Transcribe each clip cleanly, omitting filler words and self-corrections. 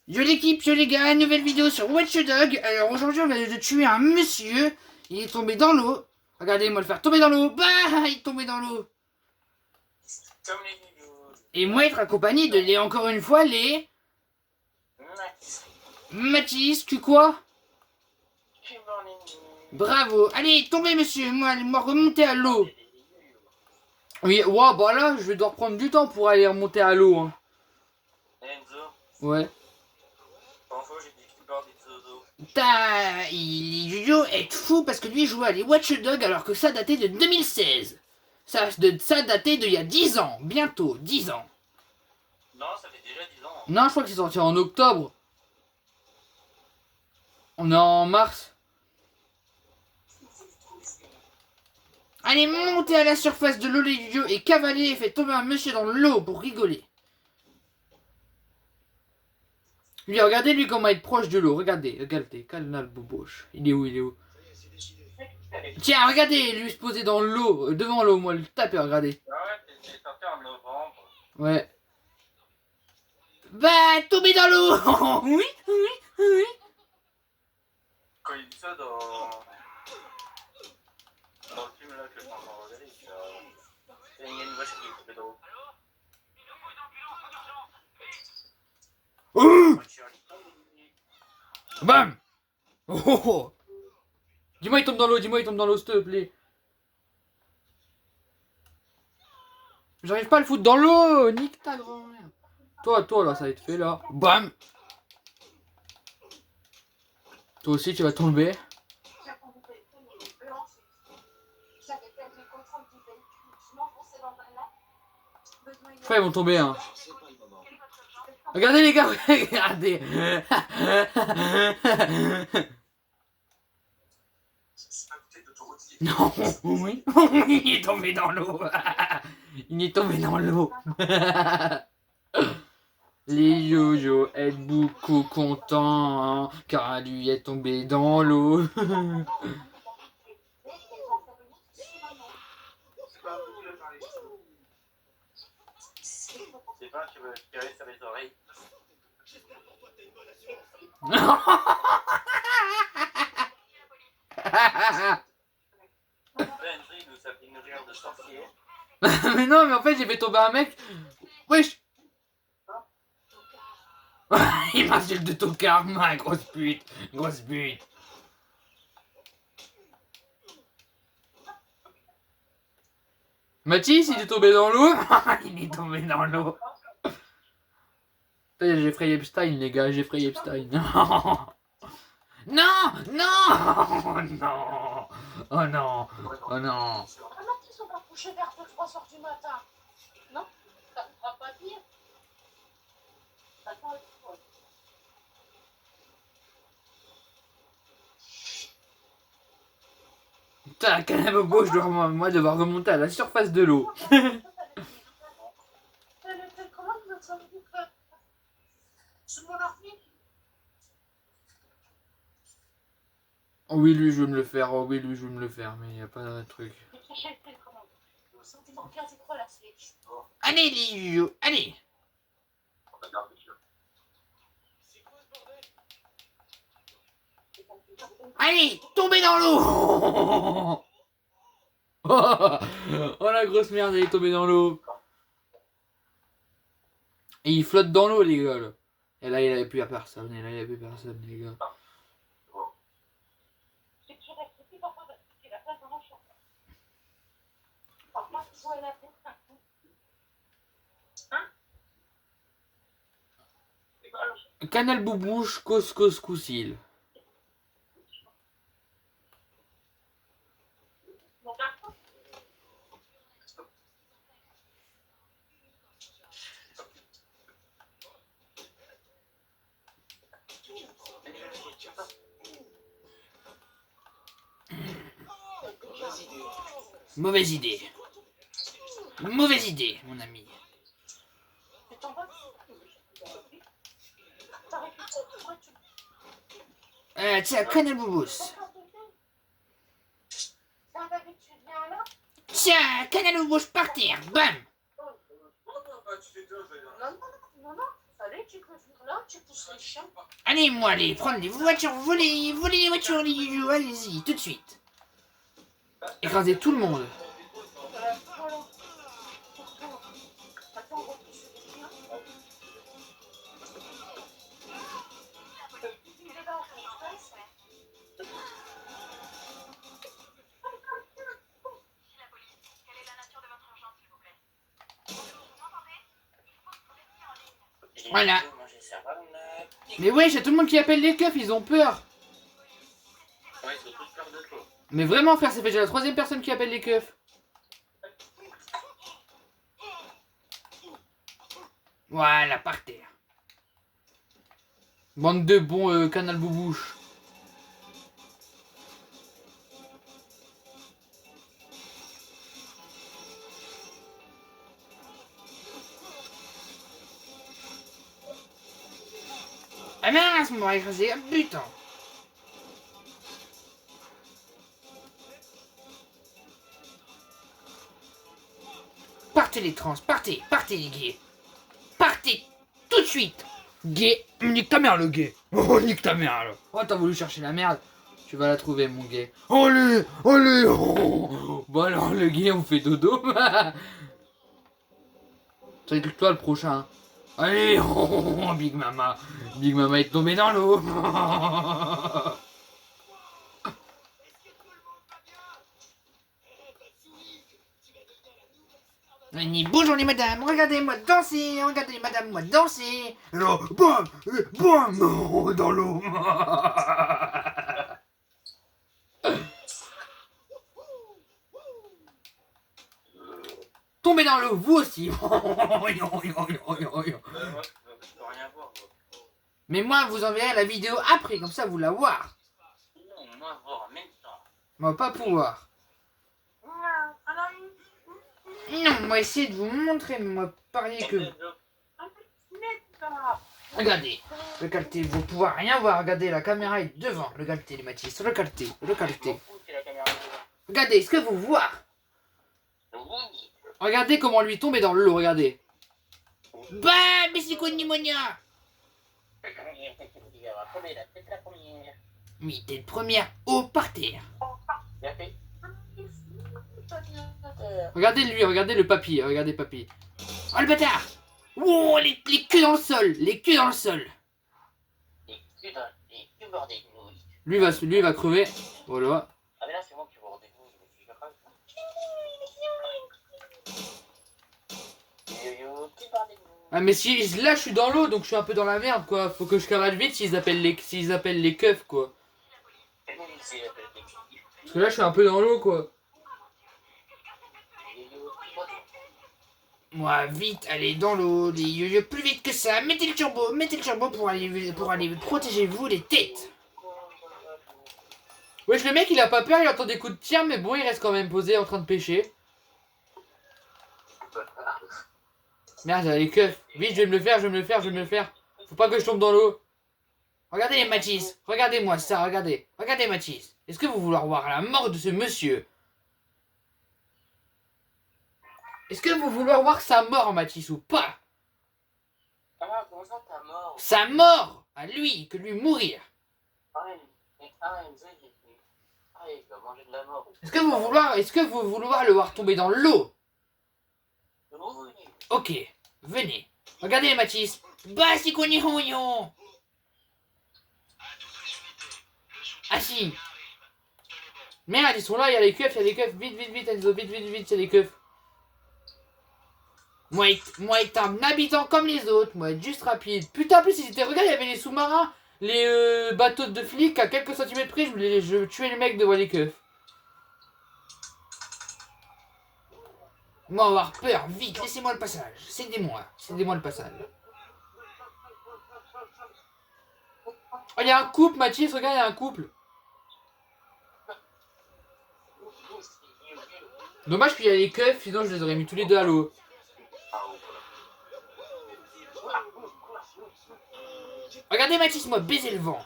Yo l'équipe, yo les gars, nouvelle vidéo sur Watch Dog. Alors aujourd'hui on va de tuer un monsieur. Il est tombé dans l'eau. Regardez-moi le faire tomber dans l'eau. Bah, il est tombé dans l'eau. Comme les vidéos. Et moi être accompagné de les, encore une fois, les... Mathis, tu quoi? Bravo. Allez, tombez monsieur, moi remonter à l'eau. Oui, ouais, bah là, je vais devoir prendre du temps pour aller remonter à l'eau. Hein. Enzo, Ouais. parfois j'ai des clipars des zozo. Jojo est fou parce que lui jouait à les Watch Dogs alors que ça datait de 2016. Ça datait d'il y a 10 ans, bientôt 10 ans. Non, ça fait déjà 10 ans. Non, je crois que c'est sorti en octobre. On est en mars. Allez, montez à la surface de l'eau les Jojo et cavaler et fait tomber un monsieur dans l'eau pour rigoler. Lui, regardez lui comment être proche de l'eau. Regardez, Canal Boboche. Il est où, il est où? Tiens, regardez, lui se poser dans l'eau, devant l'eau, moi le taper, regardez. Ah ouais, t'es sorti en novembre. Ouais. Bah, tomber dans l'eau. Oui, oui, oui. Quand il dit ça dans le film là que je suis en train de regarder, il y a une vache qui est tombée dans l'eau. Bam. Oh, oh, oh. Dis-moi il tombe dans l'eau, s'il te plaît. J'arrive pas à le foutre dans l'eau. Nique ta grand-mère. Toi là, ça va être fait là. Bam. Toi aussi tu vas tomber. Enfin ils vont tomber hein. Regardez les gars, regardez. Non, oui, il est tombé dans l'eau. Il est tombé dans l'eau. Les Jojo êtes beaucoup contents hein, car lui est tombé dans l'eau. C'est pas qui veut tirer sur les oreilles. Enzo, il nous a fait une rire de sorcier. Mais non, mais en fait, j'ai fait tomber un mec. Wesh. Il m'insulte de ton karma, grosse pute. Grosse pute. Mathis, il est tombé dans l'eau. Il est tombé dans l'eau. J'ai Jeffrey Epstein, les gars, Jeffrey Epstein. Non, non, non. Oh non, oh non. Comment ils sont pas couchés vers 2-3 heures du matin? Non? Ça ne fera pas pire. D'accord. Putain, canne bobo, je dois moi devoir remonter à la surface de l'eau. Comment vous êtes sortis sur mon ordi? Oh oui, lui, je veux me le faire. Oh oui, lui, je veux me le faire. Mais il n'y a pas de truc. Allez, les Jojo, allez. Allez, tombez dans l'eau. Oh la grosse merde, elle est tombée dans l'eau. Et il flotte dans l'eau, les gars. Là. Et là, il n'y avait plus personne. Et là, il n'y avait plus personne, les gars. Canal Boubouche, cos coussil. Mauvaise idée. Mauvaise idée, mon ami. Tiens, Canal Boubous. Tiens, Canal Boubous par terre, bam. Non, ça Allez, tu peux venir là, tu pousses les chiens. Allez, moi, allez, prendre les voitures, voler les voitures, les youyou, allez-y, tout de suite. Écraser tout le monde. Voilà. Pour toi. Attends, on va pousser les chiens. Il est là, on passe. Voilà. Mais ouais, j'ai tout le monde qui appelle les keufs, ils ont peur. Ouais, ils ont tous peur de toi. Mais vraiment, frère, ça fait déjà la 3e personne qui appelle les keufs. Voilà, par terre. Bande de bons canal boubouche. Ah mince, on m'a écrasé, ah, putain. Partez les trans, partez les gays. Partez tout de suite. Gay, nique ta mère le gay. Oh, nique ta mère là. Oh, t'as voulu chercher la merde. Tu vas la trouver mon gay. Allez, allez. Oh. Bon alors le gay, on fait dodo. Ça va être toi le prochain. Allez, oh, Big Mama. Big Mama est tombée dans l'eau. Bonjour les madames, regardez-moi danser, regardez les madames moi danser. Alors, bam, bam, dans l'eau. Tombez dans l'eau, vous aussi. Moi, je peux rien voir. Mais moi, vous enverrez la vidéo après, comme ça vous la voir. Non, moi, voir en même temps. Moi, pas pouvoir. Non, moi, essayer de vous montrer, mais moi, parier que... Regardez, regardez, vous pouvez rien voir, regardez, la caméra est devant, regardez les Mathis, regardez. Regardez, est-ce que vous voyez? Regardez comment lui tombe dans l'eau, regardez. Bah, mais c'est quoi pneumonia? Oui, tête première, haut par terre. Regardez lui, regardez le papy, regardez papy. Oh le bâtard! Oh, les queues dans le sol, les queues dans le sol. Lui va crever. Voilà. Ah mais là c'est moi qui vois rendez-vous, je me suis grave. Ah mais si là je suis dans l'eau donc je suis un peu dans la merde quoi. Faut que je cavale vite s'ils appellent les keufs quoi. Parce que là je suis un peu dans l'eau quoi. Moi vite, allez dans l'eau, les yo-yo plus vite que ça. Mettez le turbo pour aller protéger vous les têtes. Wesh le mec il a pas peur, il entend des coups de tir mais bon il reste quand même posé en train de pêcher. Merde, les keufs. Vite, je vais me le faire. Faut pas que je tombe dans l'eau. Regardez les Mathis. Regardez-moi ça, regardez. Regardez Mathis. Est-ce que vous voulez voir la mort de ce monsieur? Est-ce que vous voulez voir sa mort, Mathis, ou pas? Ah, comment ça ta mort? Sa mort à lui, que lui mourir. Il va manger de la mort. Est-ce que vous voulez le voir tomber dans l'eau? Oui. Ok, venez. Regardez Mathis. Bah si qu'on Ah si. Merde, ils sont là, il y a les keufs, Vite, Enzo, vite, il y a les keufs. Moi, être un habitant comme les autres, moi, être juste rapide. Putain, en plus, regarde, il y avait les sous-marins, les bateaux de flics, à quelques centimètres près, je tuais les mecs devant les keufs. Moi, avoir peur, vite, laissez-moi le passage. Cédez-moi le passage. Oh, il y a un couple, Mathis, regarde, il y a un couple. Dommage qu'il y a les keufs, sinon je les aurais mis tous les deux à l'eau. Regardez Mathis, moi, baiser le vent.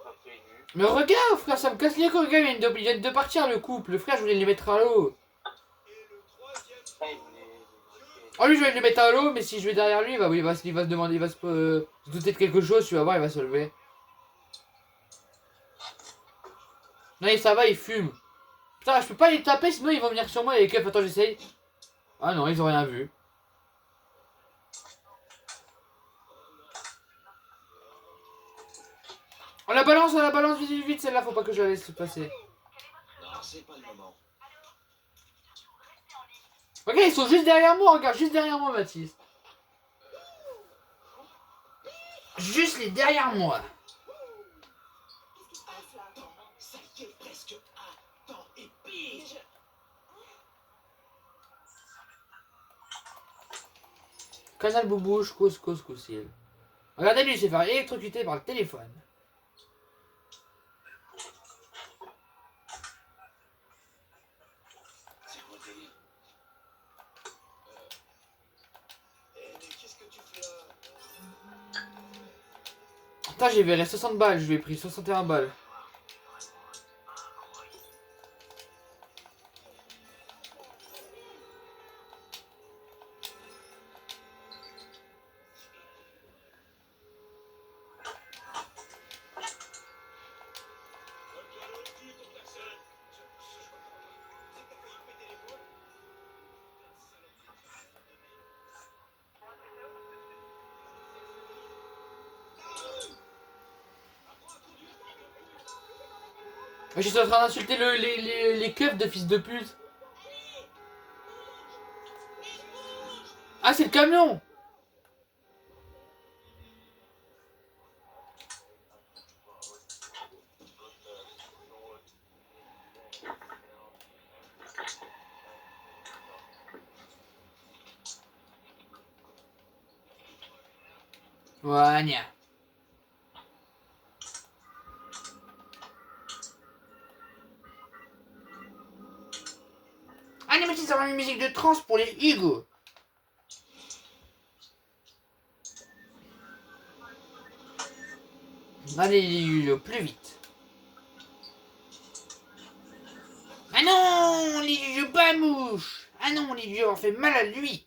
pas prévu. Mais regarde, frère, ça me casse les couilles, regarde, ils viennent de partir, le couple. Frère, je voulais les mettre à l'eau. Ah, il voulait. Oh, lui, je vais le mettre à l'eau, mais si je vais derrière lui, il va se demander, il va se douter de quelque chose, tu vas voir, il va se lever. Non, ça va, il fume. Putain, je peux pas les taper, sinon ils vont venir sur moi, les keufs. Attends, j'essaye. Ah non, ils ont rien vu. On la balance, vite, vite, vite, celle-là, faut pas que je la laisse passer. Non, c'est pas le moment. Ok, ils sont juste derrière moi, regarde, juste derrière moi, Mathis. Juste les derrière moi. Qu'est-ce qui se passe là? Attends, ça y est, presque. Attends, et pige! Canal boubouche, cause, coussil. Regardez lui, il s'est fait électrocuter par le téléphone. C'est rodé. Mais qu'est-ce que tu fais là? Putain, j'ai viré 60 balles, je lui ai pris 61 balles. Je suis en train d'insulter les keufs de fils de pute. Ah, c'est le camion! Voilà. Allez, mais ça va une musique de trance pour les Hugo. Allez, les Hugo, plus vite. Ah non, les Hugo, pas mouche. Ah non, les Hugo, on fait mal à lui.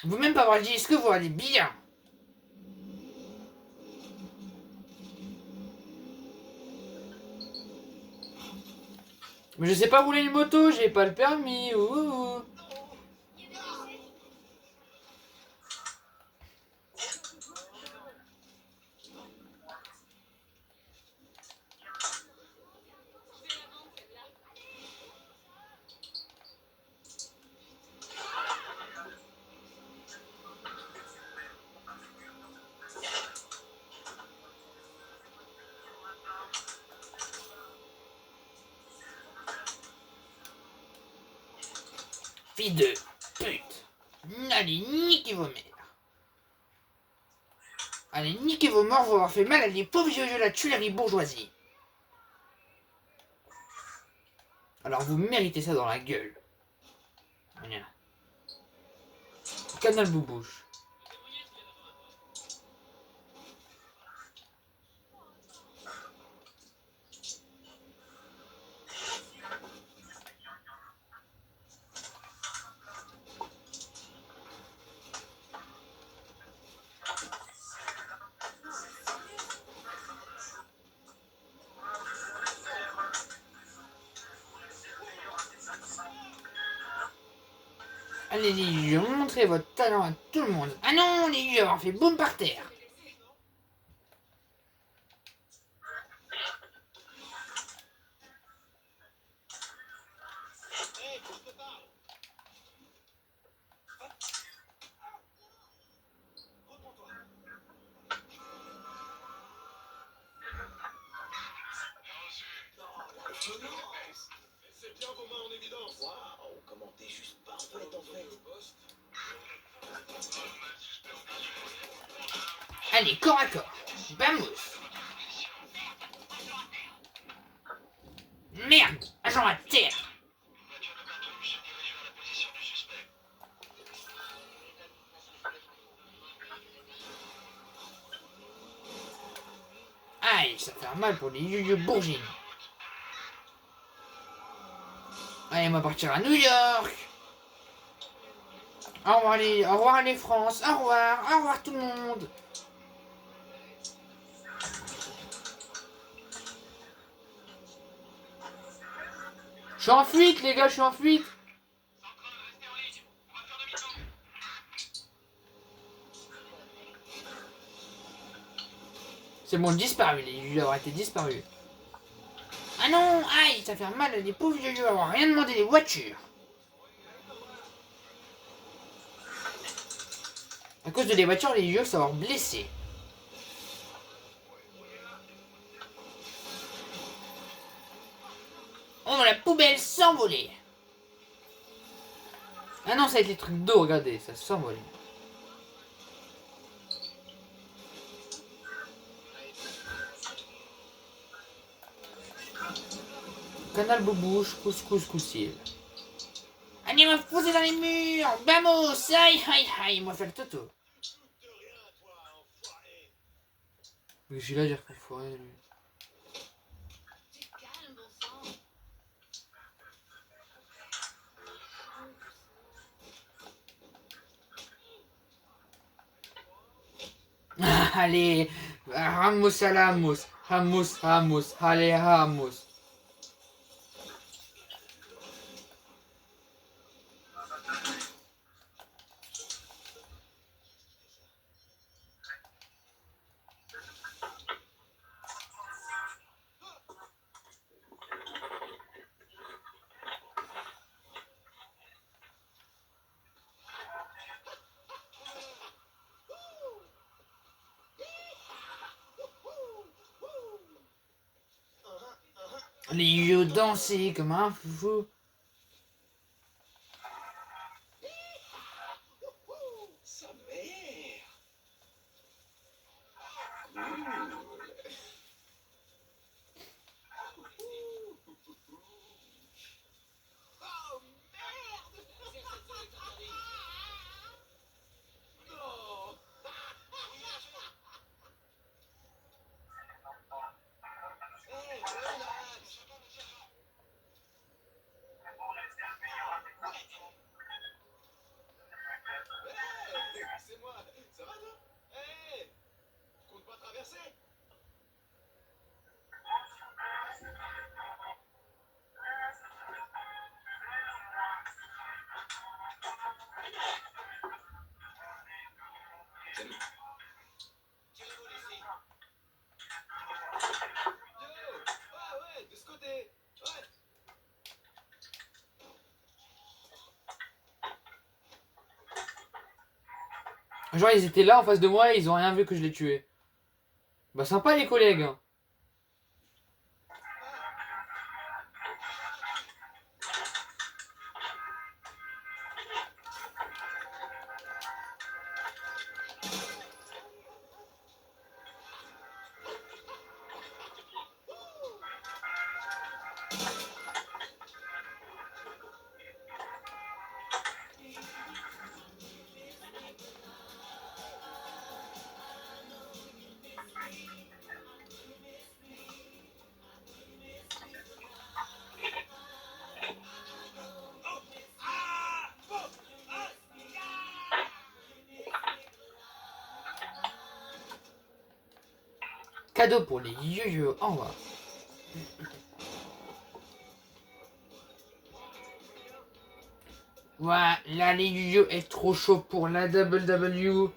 Vous même pas avoir dit, est-ce que vous allez bien? Mais je sais pas rouler une moto, j'ai pas le permis. Ouh. Fils de pute. Allez, niquez vos mères. Allez, niquez vos morts, vous avoir fait mal à les pauvres vieux de la Tuilerie bourgeoisie. Alors vous méritez ça dans la gueule. Voilà. Canal boubouche. Allez les vieux, montrez votre talent à tout le monde. Ah non, les vieux, on fait boum par terre. C'est bien vos mains en évidence. Waouh, comment t'es juste parfaite en fait. Allez, corps à corps. Vamos. Merde, agent à terre. faire mal pour les yo-yo bourgines. Allez, on va partir à New York. Au revoir les France, au revoir tout le monde. Je suis en fuite les gars, je suis en fuite. C'est bon, disparu, les yo-yo auraient été disparus. Ah non, aïe, ça fait mal, les pauvres yo-yo avoir rien demandé des voitures. À cause de les voitures, les yo-yo s'avoir blessés. Oh, la poubelle s'envoler. Ah non, ça va être les trucs d'eau, regardez, ça s'envole. Canal Boubouche, couscous coussil. Allez, on va foncer dans les murs. Vamos, aïe, aïe, aïe, moi faire le toto. Mais je suis là, j'ai refait foirer, lui. Allez, Ramos à la Ramos. Ramos, allez, Ramos. Les yeux danser comme un fou. Sa mère. Oh merde. Non. Hey, relax. Hey, c'est moi. Ça va toi? Hey, compte pas traverser? Salut. Tirez-vous d'ici. Yo. Ah ouais, de ce côté. Ouais. Genre, ils étaient là en face de moi et ils ont rien vu que je les tuais. Bah, sympa les collègues. Hein. Cadeau pour les yo-yo, au revoir. Ouais, là les yo-yo est trop chaud pour la WWE.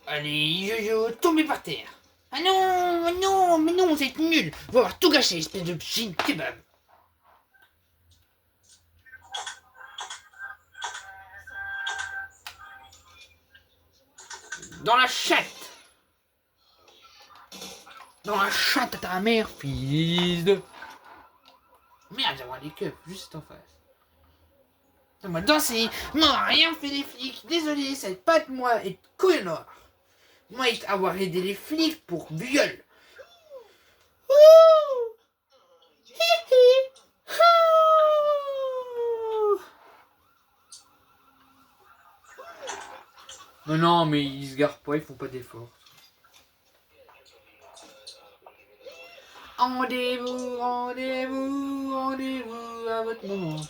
Allez, yo-yo, tombez par terre. Ah non, mais non, c'est nul. On va avoir tout gâché, espèce de jean kebab. Dans la chatte. Dans la chatte à ta mère, fils de... Merde, j'aimerais les keufs, juste en face. On va danser. Moi, rien fait les flics. Désolé, ça va pas de moi et de couille noire. Moi, avoir aidé les flics pour viol. Ouh. Hi hi. Ouh. Mais non, mais ils se garent pas, ils font pas d'efforts. Rendez-vous, rendez-vous, rendez-vous à votre moment.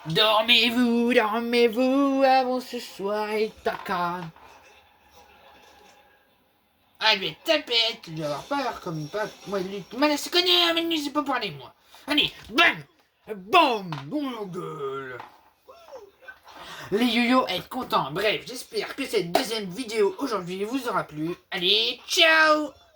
Dormez-vous, dormez-vous avant ce soir et ta canne. Ah, lui, tapette, tu dois avoir peur comme pas. Moi, lui, mal à se connaître, mais ne sais pas parler, moi. Allez, bam! Bam! Bon gueule! Les yo-yo être contents. Bref, j'espère que cette deuxième vidéo aujourd'hui vous aura plu. Allez, ciao!